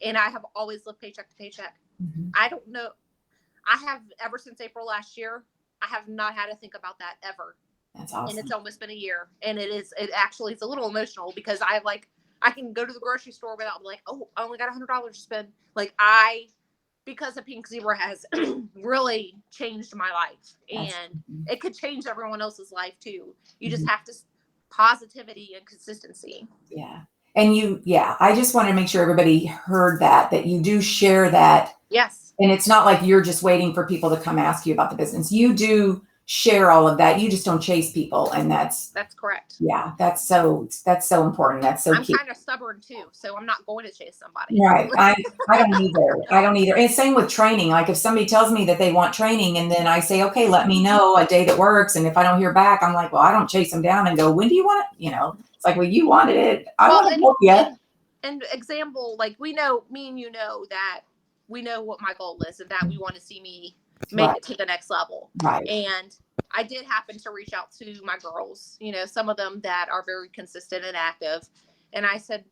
and I have always lived paycheck to paycheck. Mm-hmm. I don't know. I have, ever since April last year, I have not had to think about that ever. That's awesome. And it's almost been a year. And it's a little emotional because I can go to the grocery store without like, oh, I only got $100 to spend. Like because of Pink Zebra has really changed my life, and it could change everyone else's life too. You just have to positivity and consistency. Yeah. And I just want to make sure everybody heard that you do share that. Yes. And it's not like you're just waiting for people to come ask you about the business. You do share all of that. You just don't chase people. And that's correct. Yeah. That's so important. That's so key. I'm kind of stubborn too. So I'm not going to chase somebody. Right. I don't either. And same with training. Like if somebody tells me that they want training and then I say, okay, let me know a day that works. And if I don't hear back, I'm like, well, I don't chase them down and go, when do you want it? It's like, well, you wanted it. I want to help you. And example, like me and you know that we know what my goal is and that we want to see me make it to the next level. Right. And I did happen to reach out to my girls, some of them that are very consistent and active. And I said,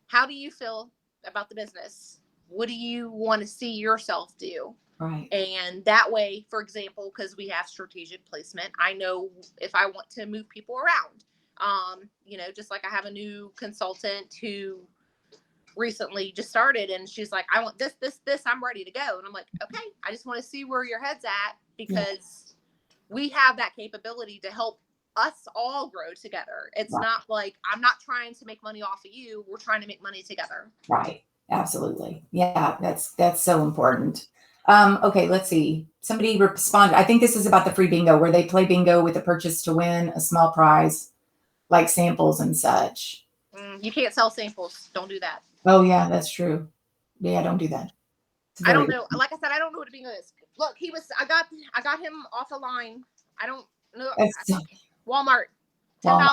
how do you feel about the business? What do you want to see yourself do? Right. And that way, for example, because we have strategic placement, I know if I want to move people around, just like I have a new consultant who recently just started and she's like, I want this, I'm ready to go. And I'm like, okay, I just want to see where your head's at because we have that capability to help us all grow together. It's not like I'm not trying to make money off of you. We're trying to make money together. Right. Absolutely. Yeah. That's so important. Okay. Let's see. Somebody responded. I think this is about the free bingo where they play bingo with a purchase to win a small prize like samples and such. You can't sell samples. Don't do that. Oh yeah, that's true. Yeah. Don't do that. I don't know. Like I said, I don't know what a bingo is. Look, I got him off the line. I don't know. Walmart, $10.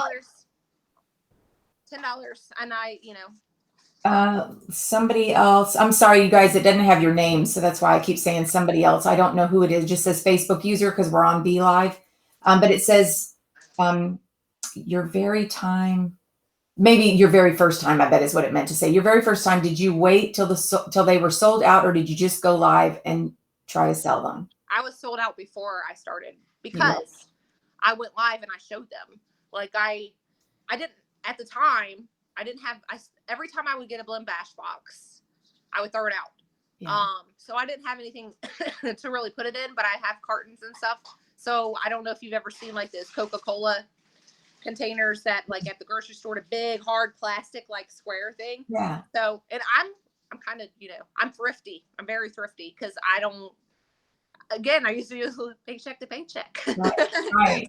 And somebody else. I'm sorry, you guys. It doesn't have your name, so that's why I keep saying somebody else. I don't know who it is. It just says Facebook user because we're on Be Live. But it says your very first time. I bet is what it meant to say. Your very first time. Did you wait till they were sold out, or did you just go live and try to sell them? I was sold out before I started because I went live and I showed them. Like I didn't at the time. I didn't have. Every time I would get a blend bash box, I would throw it out. Yeah. So I didn't have anything to really put it in, but I have cartons and stuff. So I don't know if you've ever seen like this Coca-Cola containers that like at the grocery store, a big hard plastic like square thing. Yeah. So and I'm kind of I'm thrifty. I'm very thrifty because I don't. Again, I used to use paycheck to paycheck. Right.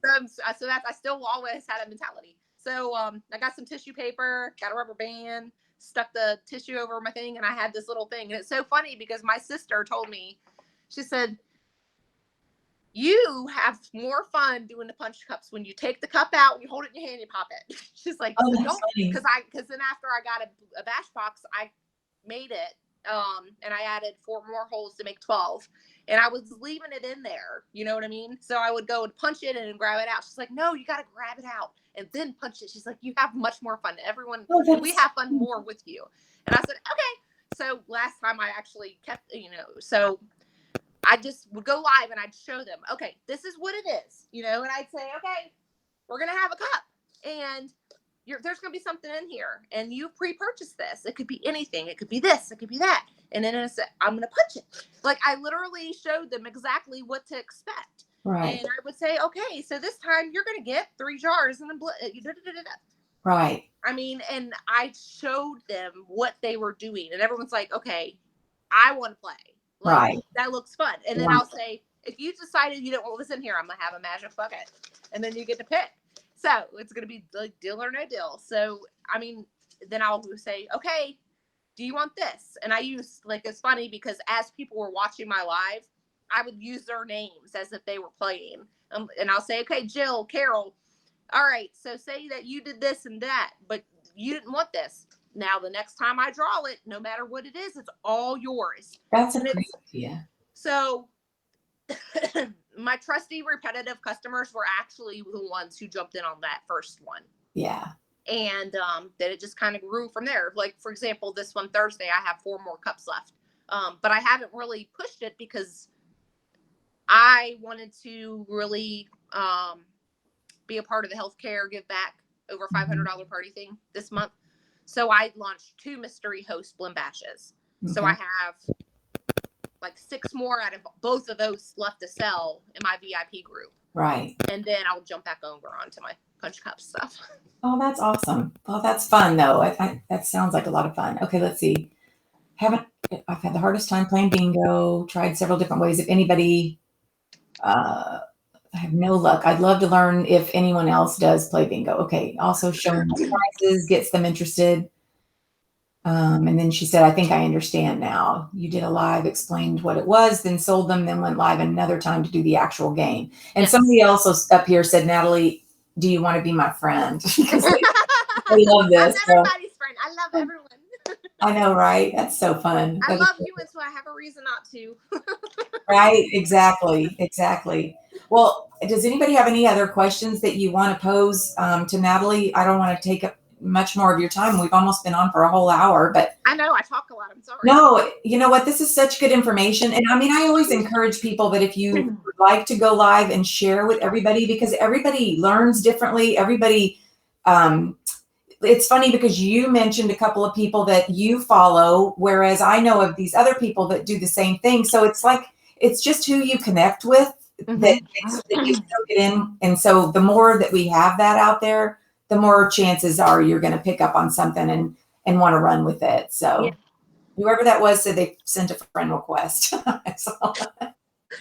So that's I still always had a mentality. So I got some tissue paper, got a rubber band, stuck the tissue over my thing, and I had this little thing. And it's so funny because my sister told me, she said, you have more fun doing the punch cups when you take the cup out and you hold it in your hand and you pop it. She's like, because then after I got a bash box, I made it. And I added 4 more holes to make 12. And I was leaving it in there. You know what I mean? So I would go and punch it and grab it out. She's like, no, you got to grab it out and then punch it. She's like, you have much more fun. We have fun more with you. And I said, okay. So last time I actually kept, so I just would go live and I'd show them, okay, this is what it is, and I'd say, okay, we're going to have a cup and there's going to be something in here and you pre-purchased this. It could be anything. It could be this. It could be that. And then I'm going to punch it. Like I literally showed them exactly what to expect. Right. And I would say, okay, so this time you're going to get 3 jars and Right. I mean, and I showed them what they were doing, and everyone's like, okay, I want to play. Like, Right. that looks fun. And then I'll say, if you decided you don't want what's in here, I'm going to have a magic bucket. And then you get to pick. So it's going to be like deal or no deal. So, I mean, then I'll say, okay, do you want this? And I use, like, it's funny because as people were watching my live, I would use their names as if they were playing. And I'll say, okay, Jill, Carol, all right, so say that you did this and that, but you didn't want this. Now, the next time I draw it, no matter what it is, it's all yours. That's a great idea. So my trusty, repetitive customers were actually the ones who jumped in on that first one. Yeah. And then it just kind of grew from there. Like, for example, this one Thursday, I have 4 more cups left. But I haven't really pushed it because I wanted to really be a part of the healthcare give back over $500 party thing this month. So I launched 2 mystery host blend bashes. Okay. So I have like 6 more out of both of those left to sell in my VIP group. Right. And then I'll jump back over onto my punch cup stuff. Oh, that's awesome. Well, that's fun though. That sounds like a lot of fun. Okay, let's see. I've had the hardest time playing bingo, tried several different ways. If anybody, I have no luck. I'd love to learn if anyone else does play bingo. Okay. Also showing prizes gets them interested. And then she said, I think I understand now. You did a live, explained what it was, then sold them, then went live another time to do the actual game. And yes. Somebody else up here said, Natalie, do you want to be my friend? Because I love this. I'm everybody's friend. I love everyone. I know, right? That's so fun. I love you, and so I have a reason not to. Right? Exactly. Exactly. Well, does anybody have any other questions that you want to pose to Natalie? I don't want to take up much more of your time. We've almost been on for a whole hour, but I know I talk a lot. I'm sorry. No, you know what? This is such good information. And I mean, I always encourage people that if you would like to go live and share with everybody, because everybody learns differently. Everybody, it's funny because you mentioned a couple of people that you follow, whereas I know of these other people that do the same thing. So it's like, it's just who you connect with that you soak it in. And so the more that we have that out there, the more chances are you're going to pick up on something and want to run with it. So whoever that was said they sent a friend request.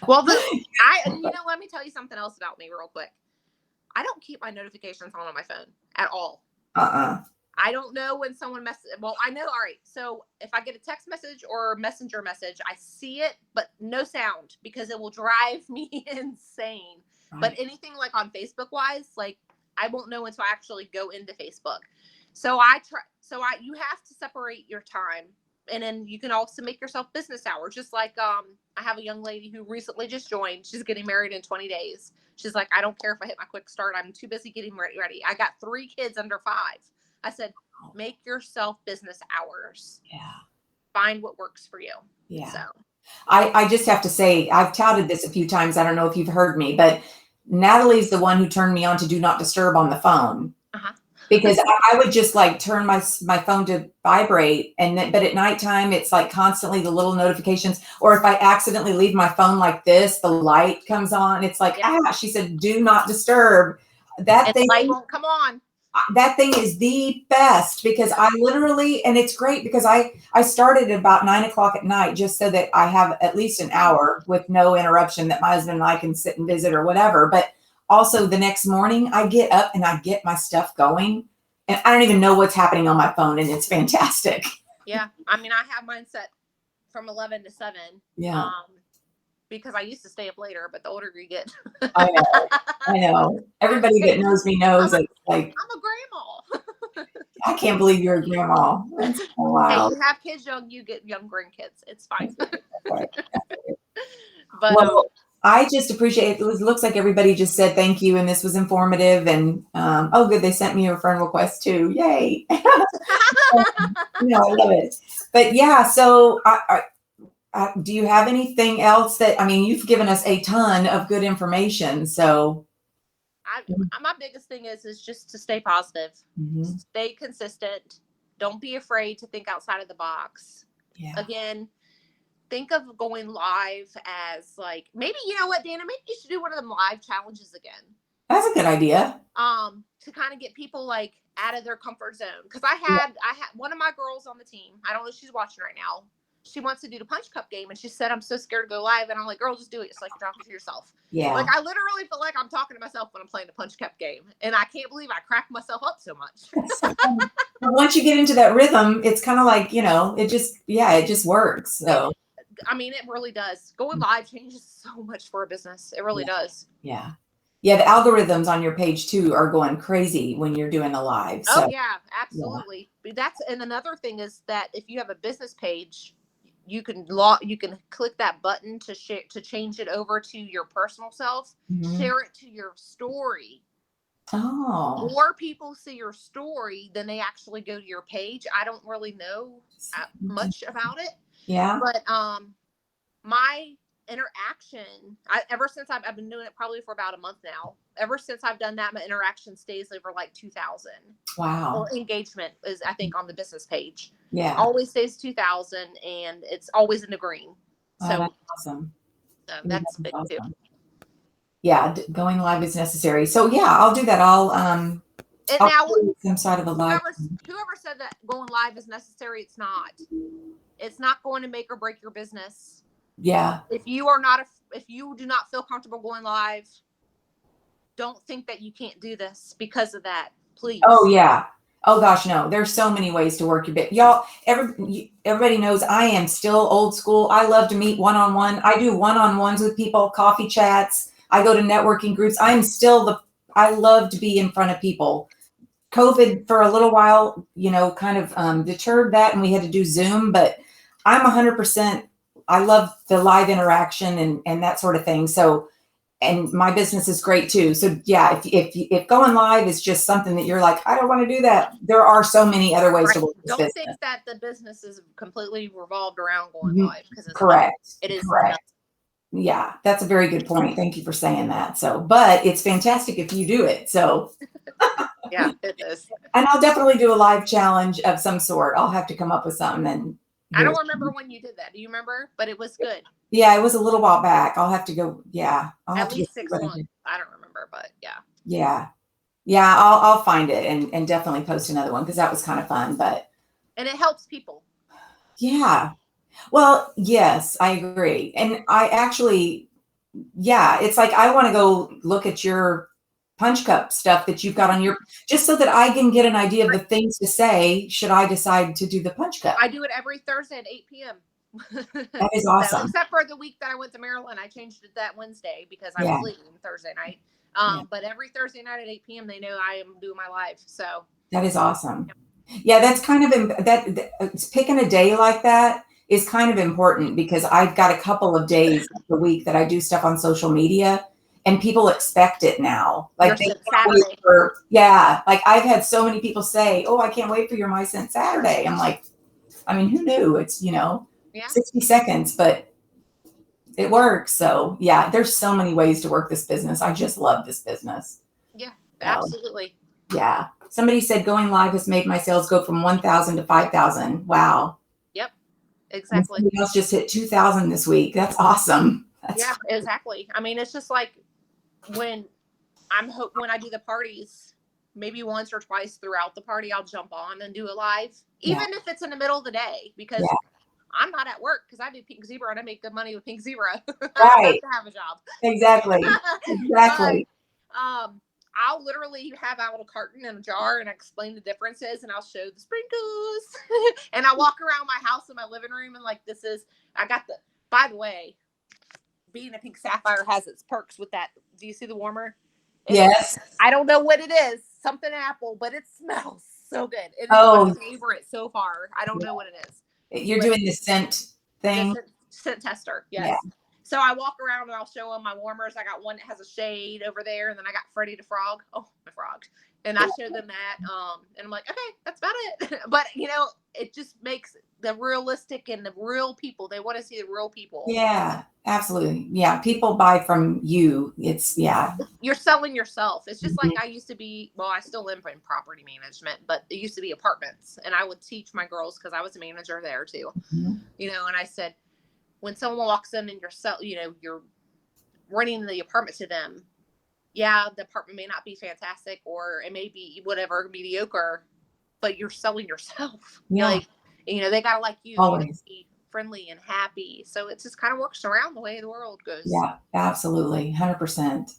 Well, let me tell you something else about me real quick. I don't keep my notifications on my phone at all. I don't know when someone messes. Well, I know. All right. So if I get a text message or messenger message, I see it, but no sound because it will drive me insane. Right. But anything like on Facebook wise, like I won't know until I actually go into Facebook. So you have to separate your time. And then you can also make yourself business hours. Just like I have a young lady who recently just joined. She's getting married in 20 days. She's like, I don't care if I hit my quick start. I'm too busy getting ready. I got 3 kids under 5. I said, make yourself business hours. Yeah. Find what works for you. Yeah. So I just have to say, I've touted this a few times. I don't know if you've heard me, but Natalie's the one who turned me on to do not disturb on the phone. Because I would just like turn my phone to vibrate, but at nighttime it's like constantly the little notifications. Or if I accidentally leave my phone like this, the light comes on. It's like she said, do not disturb. That thing light won't come on. That thing is the best because I literally, and it's great because I started at about 9 o'clock at night just so that I have at least an hour with no interruption that my husband and I can sit and visit or whatever. But also the next morning I get up and I get my stuff going and I don't even know what's happening on my phone and it's fantastic. Yeah. I mean, I have mine set from 11 to 7. Yeah. Because I used to stay up later, but the older you get. I know. Everybody that knows me knows it's like. I'm a grandma. I can't believe you're a grandma. That's wild. Hey, you have kids young, you get young grandkids. It's fine. Right. But well, I just appreciate it. It looks like everybody just said thank you, and this was informative. And oh, good, they sent me a friend request too. Yay! I love it. But yeah, so do you have anything else that? I mean, you've given us a ton of good information. So, my biggest thing is just to stay positive, stay consistent. Don't be afraid to think outside of the box. Yeah. Again, think of going live as like, maybe, you know what, Dana, maybe you should do one of them live challenges again. That's a good idea. To kind of get people like out of their comfort zone. Cause I had one of my girls on the team. I don't know if she's watching right now. She wants to do the punch cup game. And she said, I'm so scared to go live. And I'm like, girl, just do it. It's like you're talking to yourself. Yeah. Like I literally feel like I'm talking to myself when I'm playing the punch cup game. And I can't believe I cracked myself up so much. Once you get into that rhythm, it's kind of like, you know, it just works. So, I mean, it really does. Going live changes so much for a business. It really does. Yeah. Yeah. The algorithms on your page too are going crazy when you're doing a live. So. Oh yeah, absolutely. Yeah. And another thing is that if you have a business page, you can click that button to share, to change it over to your personal self, share it to your story. Oh. More people see your story than they actually go to your page. I don't really know much about it. Yeah. But my interaction, ever since I've been doing it probably for about a month now. Ever since I've done that, my interaction stays over like 2,000. Wow. Or engagement is, I think, on the business page. Yeah. Always stays 2,000, and it's always in the green. So that's awesome. That's big awesome. too. Yeah, going live is necessary. So yeah, I'll do that. I'll now some side of a live. Whoever said that going live is necessary, it's not. It's not going to make or break your business. Yeah. If you do not feel comfortable going live, don't think that you can't do this because of that, please. Oh yeah. Oh gosh, no. There's so many ways to work your bit. Y'all, everybody knows I am still old school. I love to meet one-on-one. I do one-on-ones with people, coffee chats. I go to networking groups. I love to be in front of people. COVID for a little while, you know, kind of deterred that, and we had to do Zoom, but I'm 100%. I love the live interaction and that sort of thing. So, and my business is great too. So yeah, if going live is just something that you're like, I don't want to do that, there are so many other ways to work this business. Don't think that the business is completely revolved around going live, because it's correct. Not. It is correct. Not. Yeah, that's a very good point. Thank you for saying that. So, but it's fantastic if you do it. So yeah, it is. And I'll definitely do a live challenge of some sort. I'll have to come up with something. And I don't remember when you did that. Do you remember? But it was good. Yeah, it was a little while back. I'll have to go. Yeah. At least 6 months. I don't remember, but yeah. Yeah. Yeah. I'll find it and definitely post another one, because that was kind of fun, and it helps people. Yeah. Well, yes, I agree. And I actually, yeah, it's like, I want to go look at your punch cup stuff that you've got on your, just so that I can get an idea of the things to say, should I decide to do the punch cup. I do it every Thursday at 8 p.m. That is awesome. So, except for the week that I went to Maryland, I changed it that Wednesday because I was leaving Thursday night. But every Thursday night at 8 p.m. they know I am doing my live. So that is awesome. Yeah, that's kind of that picking a day like that is kind of important, because I've got a couple of days a week that I do stuff on social media, and people expect it now. Like Saturday. Like I've had so many people say, "Oh, I can't wait for your My Scent Saturday." I'm like, I mean, who knew? It's 60 seconds, but it works. So yeah, there's so many ways to work this business. I just love this business. Yeah, absolutely. Yeah. Somebody said going live has made my sales go from 1,000 to 5,000. Wow. Yep. Exactly. Somebody else just hit 2,000 this week. That's awesome. Exactly. I mean, it's just like when I do the parties, maybe once or twice throughout the party, I'll jump on and do a live, even if it's in the middle of the day, because I'm not at work, because I do Pink Zebra and I make good money with Pink Zebra. Right. I have to have a job. Exactly. Exactly. But, I'll literally have out a carton and a jar, and I explain the differences, and I'll show the sprinkles. And I walk around my house in my living room, and like, by the way, being a pink sapphire has its perks with that. Do you see the warmer? Yes. I don't know what it is. Something apple, but it smells so good. It is my favorite so far. I don't know what it is. You're doing the scent thing? The scent tester, yes. Yeah. So I walk around and I'll show them my warmers. I got one that has a shade over there, and then I got Freddy the Frog. Oh, my frog. And I show them that. And I'm like, okay, that's about it. But, it just makes the realistic and the real people. They want to see the real people. Yeah, absolutely. Yeah. People buy from you. You're selling yourself. It's just like I used to be, well, I still am in property management, but it used to be apartments. And I would teach my girls, because I was a manager there too, and I said, when someone walks in and you're renting the apartment to them, yeah, the apartment may not be fantastic, or it may be whatever, mediocre, but you're selling yourself. Yeah. Like, they gotta like you. Always. You gotta be friendly and happy. So it just kind of works around the way the world goes. Yeah, absolutely. 100%.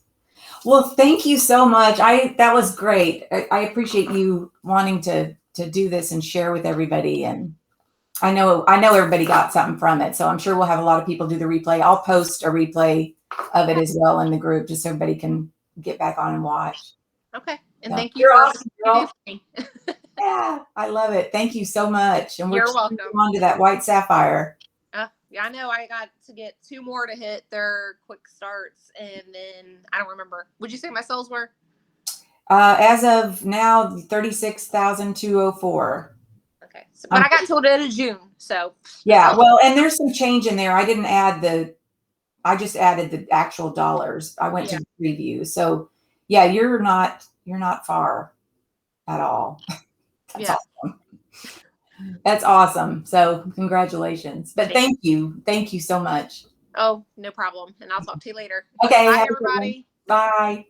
Well, thank you so much. That was great. I appreciate you wanting to do this and share with everybody. And I know everybody got something from it. So I'm sure we'll have a lot of people do the replay. I'll post a replay of it as well in the group, just so everybody can get back on and watch. Okay. And So, thank you for awesome, girl. Yeah, I love it. Thank you so much. And You're welcome. On to that white sapphire. Yeah, I know. I got to get 2 more to hit their quick starts, and then I don't remember. Would you say my sales were? As of now, 36,204. Okay, but I got till the end of June, so. Yeah, well, and there's some change in there. I didn't add I just added the actual dollars. I went to the preview. So yeah, you're not far at all. That's awesome. That's awesome. So congratulations. But thank you. Thank you so much. Oh, no problem. And I'll talk to you later. Okay. Bye, everybody. Bye.